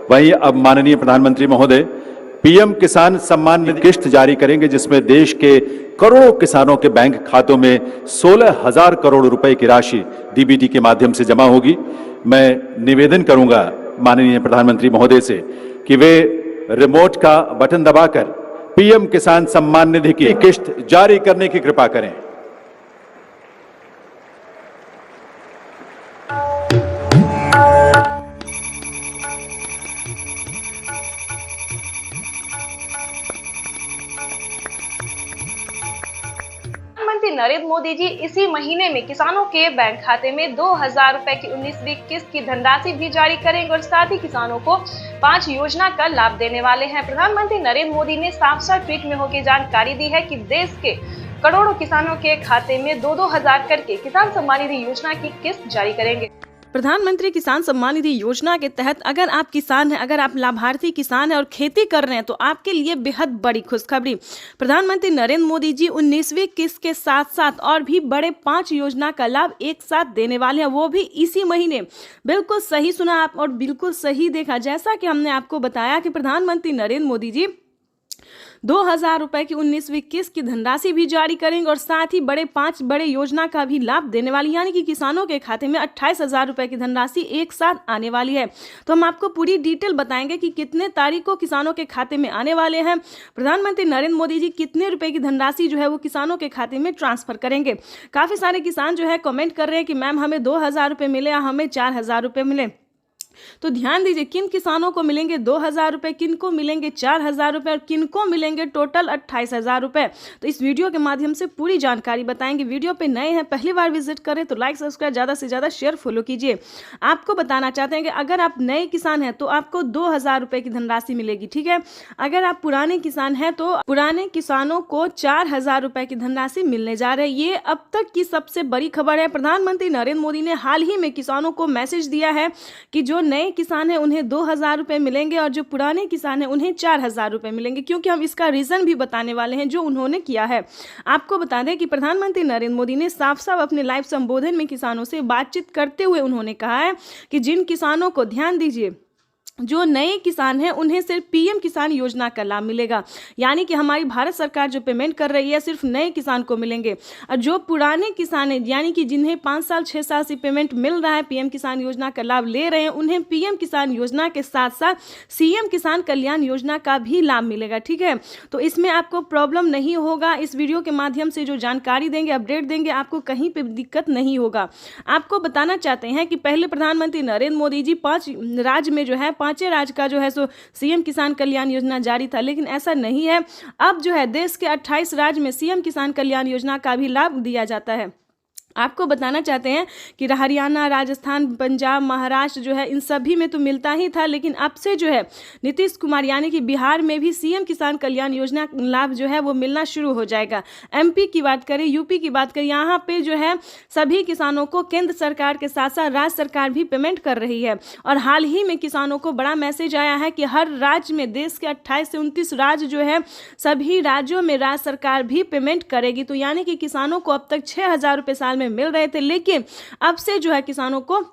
वहीं अब माननीय प्रधानमंत्री महोदय पीएम किसान सम्मान निधि किश्त जारी करेंगे, जिसमें देश के करोड़ों किसानों के बैंक खातों में 16,000 करोड़ रुपए की राशि डीबीटी के माध्यम से जमा होगी। मैं निवेदन करूंगा माननीय प्रधानमंत्री महोदय से कि वे रिमोट का बटन दबाकर पीएम किसान सम्मान निधि की किश्त जारी करने की कृपा करें। प्रधानमंत्री नरेंद्र मोदी जी इसी महीने में किसानों के बैंक खाते में 2,000 रुपए की 19वीं किस्त की धनराशि भी जारी करेंगे और साथ ही किसानों को 5 योजना का लाभ देने वाले हैं। प्रधानमंत्री नरेंद्र मोदी ने साफ-साफ ट्वीट में होकर जानकारी दी है कि देश के करोड़ों किसानों के खाते में 2-2 हजार करके किसान सम्मान निधि योजना की किस्त जारी करेंगे। प्रधानमंत्री किसान सम्मान निधि योजना के तहत अगर आप किसान हैं, अगर आप लाभार्थी किसान हैं और खेती कर रहे हैं तो आपके लिए बेहद बड़ी खुशखबरी। प्रधानमंत्री नरेंद्र मोदी जी 19वीं किस्त के साथ साथ और भी बड़े 5 योजना का लाभ एक साथ देने वाले हैं, वो भी इसी महीने। बिल्कुल सही सुना आप और बिल्कुल सही देखा। जैसा कि हमने आपको बताया कि प्रधानमंत्री नरेंद्र मोदी जी 2,000 रुपए की 19वीं किस्त की धनराशि भी जारी करेंगे और साथ ही 5 बड़े योजना का भी लाभ देने वाली, यानी कि किसानों के खाते में 28,000 रुपए की धनराशि एक साथ आने वाली है। तो हम आपको पूरी डिटेल बताएंगे कि कितने तारीख को किसानों के खाते में आने वाले हैं, प्रधानमंत्री नरेंद्र मोदी जी कितने रुपए की धनराशि जो है वो किसानों के खाते में ट्रांसफर करेंगे। काफी सारे किसान जो है कमेंट कर रहे हैं कि मैम हमें 2,000 रुपए मिले या हमें 4,000 रुपए मिले। तो ध्यान दीजिए, किन किसानों को मिलेंगे 2,000 रुपए, किन को मिलेंगे 4,000 रुपए और किन को मिलेंगे टोटल 28,000 रुपए। तो इस वीडियो के माध्यम से पूरी जानकारी बताएंगे। वीडियो पे नए हैं, पहली बार विजिट करें तो लाइक सब्सक्राइब ज़्यादा से ज़्यादा शेयर फॉलो कीजिए। आपको बताना चाहते हैं कि अगर आप नए किसान हैं तो आपको 2,000 रुपए की धनराशि मिलेगी, ठीक है। अगर आप पुराने किसान हैं तो पुराने किसानों को 4,000 रुपए की धनराशि मिलने जा रही है। ये अब तक की सबसे बड़ी खबर है। प्रधानमंत्री नरेंद्र मोदी ने हाल ही में किसानों को मैसेज दिया है कि जो नए किसान हैं उन्हें 2,000 रुपए मिलेंगे और जो पुराने किसान हैं उन्हें 4,000 रुपए मिलेंगे, क्योंकि हम इसका रीजन भी बताने वाले हैं जो उन्होंने किया है। आपको बता दें कि प्रधानमंत्री नरेंद्र मोदी ने साफ साफ अपने लाइव संबोधन में किसानों से बातचीत करते हुए उन्होंने कहा है कि जिन किसानों को, ध्यान दीजिए, जो नए किसान हैं उन्हें सिर्फ पीएम किसान योजना का लाभ मिलेगा, यानी कि हमारी भारत सरकार जो पेमेंट कर रही है सिर्फ नए किसान को मिलेंगे। और जो पुराने किसान हैं, यानी कि जिन्हें 5 साल 6 साल से पेमेंट मिल रहा है, पीएम किसान योजना का लाभ ले रहे हैं, उन्हें पीएम किसान योजना के साथ साथ सीएम किसान कल्याण योजना का भी लाभ मिलेगा, ठीक है। तो इसमें आपको प्रॉब्लम नहीं होगा। इस वीडियो के माध्यम से जो जानकारी देंगे, अपडेट देंगे, आपको कहीं पर दिक्कत नहीं होगा। आपको बताना चाहते हैं कि पहले प्रधानमंत्री नरेंद्र मोदी जी 5 राज्य में जो है 5 राज्य का जो है सो सीएम किसान कल्याण योजना जारी था, लेकिन ऐसा नहीं है। अब जो है देश के 28 राज्य में सीएम किसान कल्याण योजना का भी लाभ दिया जाता है। आपको बताना चाहते हैं कि हरियाणा, राजस्थान, पंजाब, महाराष्ट्र जो है इन सभी में तो मिलता ही था, लेकिन अब से जो है नीतीश कुमार यानी कि बिहार में भी सीएम किसान कल्याण योजना लाभ जो है वो मिलना शुरू हो जाएगा। एमपी की बात करें, यूपी की बात करें, यहाँ पे जो है सभी किसानों को केंद्र सरकार के साथ साथ राज्य सरकार भी पेमेंट कर रही है। और हाल ही में किसानों को बड़ा मैसेज आया है कि हर राज्य में, देश के 28 से 29 राज्य जो है, सभी राज्यों में राज्य सरकार भी पेमेंट करेगी। तो यानी कि किसानों को अब तक 6,000 रुपये साल में मिल रहे थे, लेकिन अब से जो है किसानों को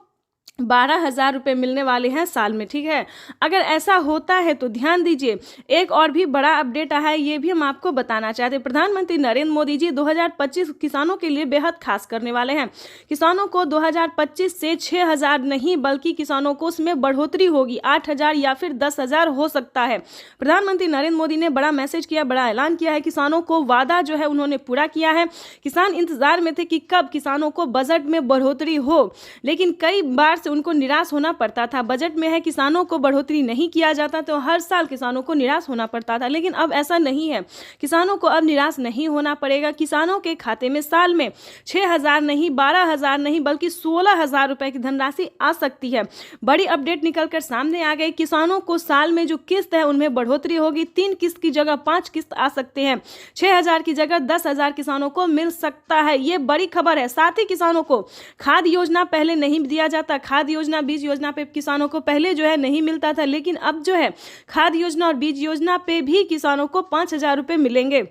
12,000 रुपये मिलने वाले हैं साल में, ठीक है। अगर ऐसा होता है तो ध्यान दीजिए, एक और भी बड़ा अपडेट आया है, ये भी हम आपको बताना चाहते हैं। प्रधानमंत्री नरेंद्र मोदी जी 2025 किसानों के लिए बेहद खास करने वाले हैं। किसानों को 2025 से 6,000 नहीं बल्कि किसानों को उसमें बढ़ोतरी होगी, 8,000 या फिर 10,000 हो सकता है। प्रधानमंत्री नरेंद्र मोदी ने बड़ा मैसेज किया, बड़ा ऐलान किया है। किसानों को वादा जो है उन्होंने पूरा किया है। किसान इंतजार में थे कि कब किसानों को बजट में बढ़ोतरी हो, लेकिन कई बार उनको निराश होना पड़ता था। बजट में है किसानों को बढ़ोतरी नहीं किया जाता तो हर साल किसानों को निराश होना पड़ता था, लेकिन अब ऐसा नहीं है। किसानों को अब निराश नहीं होना पड़ेगा। किसानों के खाते में साल में 6,000 नहीं, 12,000 नहीं बल्कि 16,000 रुपए की धनराशि आ सकती है। बड़ी अपडेट निकलकर सामने आ गई। किसानों को साल में जो किस्त है उनमें बढ़ोतरी होगी। 3 किस्त की जगह 5 किस्त आ सकते हैं। 6,000 की जगह 10,000 किसानों को मिल सकता है। ये बड़ी खबर है। साथ ही किसानों को खाद योजना पहले नहीं दिया जाता, खाद योजना, बीज योजना पे किसानों को पहले जो है नहीं मिलता था, लेकिन अब जो है खाद योजना और बीज योजना पे भी किसानों को 5,000 रुपये मिलेंगे।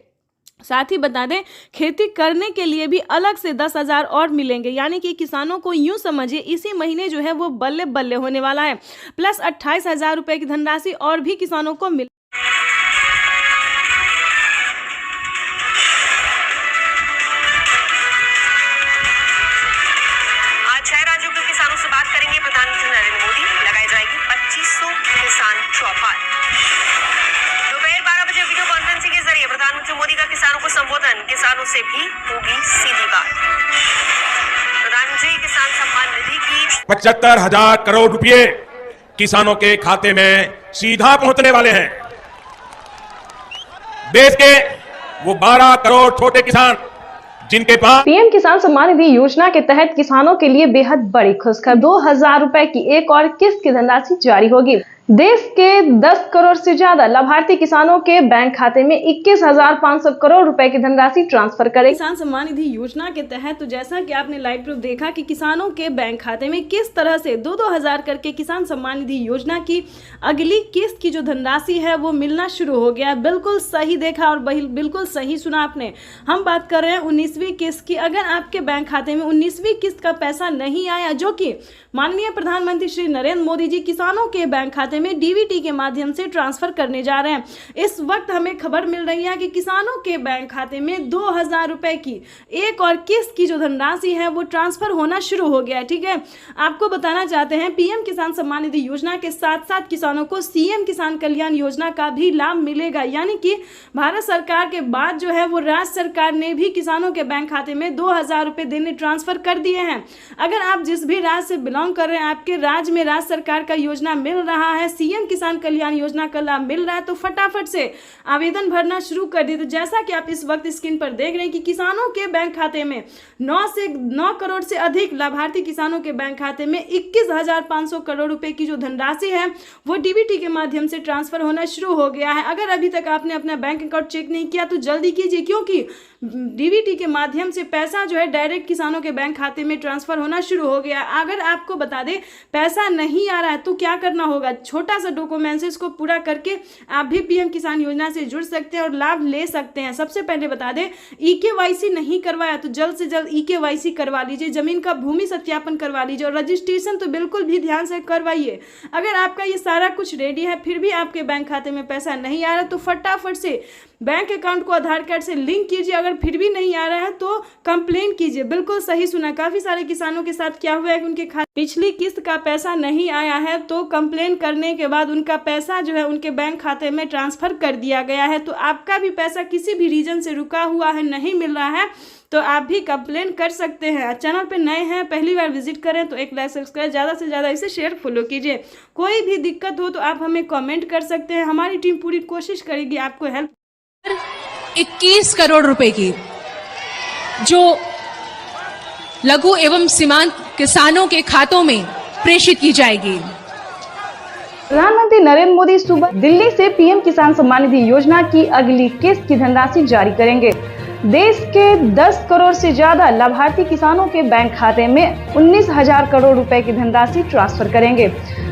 साथ ही बता दें खेती करने के लिए भी अलग से 10,000 और मिलेंगे, यानी कि किसानों को यूं समझिए इसी महीने जो है वो बल्ले बल्ले होने वाला है। प्लस 28,000 रुपए की धनराशि और भी किसानों को मिल। आज 6 राज्यों के किसानों से बात करेंगे प्रधानमंत्री नरेंद्र मोदी। लगाई जाएगी 2500 किसान चौपाल। दोपहर 12 बजे वीडियो कॉन्फ्रेंसिंग के जरिए प्रधानमंत्री मोदी का किसानों को संबोधन। किसानों से भी होगी सीधी बात। प्रधानमंत्री किसान सम्मान निधि की 75,000 करोड़ रुपए किसानों के खाते में सीधा पहुंचने वाले हैं। देश के वो 12 करोड़ छोटे किसान जिनके पास पीएम किसान सम्मान निधि योजना के तहत किसानों के लिए बेहद बड़ी खुशखबरी। 2,000 रुपए की एक और किस्त की धनराशि जारी होगी। देश के 10 करोड़ से ज्यादा लाभार्थी किसानों के बैंक खाते में 21,500 करोड़ रुपए की धनराशि ट्रांसफर करेगी। किसान सम्मान निधि योजना के तहत तो जैसा कि आपने लाइव प्रूफ देखा कि किसानों के बैंक खाते में किस तरह से 2-2 हजार करके किसान सम्मान निधि योजना की अगली किस्त की जो धनराशि है वो मिलना शुरू हो गया। बिल्कुल सही देखा और बिल्कुल सही सुना आपने। हम बात कर रहे हैं 19वीं किस्त की। अगर आपके बैंक खाते में 19वीं किस्त का पैसा नहीं आया, जो कि माननीय प्रधानमंत्री श्री नरेंद्र मोदी जी किसानों के बैंक खाते में डीबीटी के माध्यम से ट्रांसफर करने जा रहे हैं। इस वक्त हमें खबर मिल रही है कि किसानों के बैंक खाते में 2,000 रुपए की एक और किस्त की जो धनराशि है वो ट्रांसफर होना शुरू हो गया है। ठीक है, आपको बताना चाहते हैं पीएम किसान सम्मान निधि योजना के साथ साथ किसानों को सीएम किसान कल्याण योजना का भी लाभ मिलेगा। यानी कि भारत सरकार के बाद जो है वो राज्य सरकार ने भी किसानों के बैंक खाते में 2,000 रुपए देने ट्रांसफर कर दिए हैं। अगर आप जिस भी राज्य से बिलोंग कर रहे हैं, आपके राज्य में राज्य सरकार का योजना मिल रहा है, सीएम किसान कल्याण योजना का लाभ मिल रहा है, तो फटाफट से आवेदन भरना शुरू कर दिए। तो जैसा कि आप इस वक्त स्क्रीन पर देख रहे हैं कि किसानों के बैंक खाते में 9 करोड़ से अधिक लाभार्थी किसानों के बैंक खाते में 21,500 करोड़ रुपए की जो धनराशि है वो डीबीटी के माध्यम से ट्रांसफर होना शुरू हो गया है। अगर अभी तक आपने अपना बैंक अकाउंट चेक नहीं किया तो जल्दी कीजिए, क्योंकि डीबीटी के माध्यम से पैसा जो है डायरेक्ट किसानों के बैंक खाते में ट्रांसफर होना शुरू हो गया। अगर आपको बता दें पैसा नहीं आ रहा है तो क्या करना होगा, छोटा सा डॉक्यूमेंट्स को पूरा करके आप भी पीएम किसान योजना से जुड़ सकते हैं और लाभ ले सकते हैं। सबसे पहले बता दें ईकेवाईसी नहीं करवाया तो जल्द से जल्द ईकेवाईसी करवा लीजिए, जमीन का भूमि सत्यापन करवा लीजिए और रजिस्ट्रेशन तो बिल्कुल भी ध्यान से करवाइए। अगर आपका ये सारा कुछ रेडी है फिर भी आपके बैंक खाते में पैसा नहीं आ रहा तो फटाफट से बैंक अकाउंट को आधार कार्ड से लिंक कीजिए। अगर फिर भी नहीं आ रहा है तो कंप्लेन कीजिए। बिल्कुल सही सुना, काफी सारे किसानों के साथ क्या हुआ है कि उनके पिछली किस्त का पैसा नहीं आया है तो कंप्लेन करने के बाद उनका पैसा जो है उनके बैंक खाते में ट्रांसफर कर दिया गया है। तो आपका भी पैसा किसी भी रीजन से रुका हुआ है, नहीं मिल रहा है, तो आप भी कंप्लेन कर सकते हैं। चैनल पे नए हैं, पहली बार विजिट करें तो एक लाइक सब्सक्राइब, ज़्यादा से ज़्यादा इसे शेयर फॉलो कीजिए। कोई भी दिक्कत हो तो आप हमें कमेंट कर सकते हैं, हमारी टीम पूरी कोशिश करेगी आपको हेल्प। 21 करोड़ रुपए की जो लघु एवं सीमांत किसानों के खातों में प्रेषित की जाएगी। प्रधानमंत्री नरेंद्र मोदी सुबह दिल्ली से पीएम किसान सम्मान निधि योजना की अगली किस्त की धनराशि जारी करेंगे। देश के 10 करोड़ से ज्यादा लाभार्थी किसानों के बैंक खाते में 19,000 करोड़ रुपए की धनराशि ट्रांसफर करेंगे।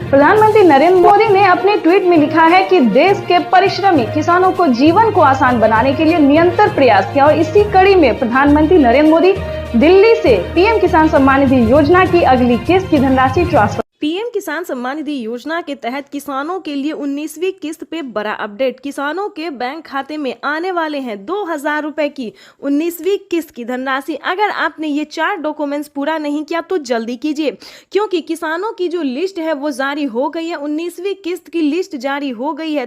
प्रधानमंत्री नरेंद्र मोदी ने अपने ट्वीट में लिखा है कि देश के परिश्रमी किसानों को जीवन को आसान बनाने के लिए निरंतर प्रयास किया और इसी कड़ी में प्रधानमंत्री नरेंद्र मोदी दिल्ली से पीएम किसान सम्मान निधि योजना की अगली किस्त की धनराशि ट्रांसफर। पीएम किसान सम्मान निधि योजना के तहत किसानों के लिए 19वीं किस्त पे बड़ा अपडेट। किसानों के बैंक खाते में आने वाले हैं 2,000 रुपए की 19वीं किस्त की धनराशि। अगर आपने ये 4 डॉक्यूमेंट्स पूरा नहीं किया तो जल्दी कीजिए, क्योंकि किसानों की जो लिस्ट है वो जारी हो गई है। 19वीं किस्त की लिस्ट जारी हो गई है।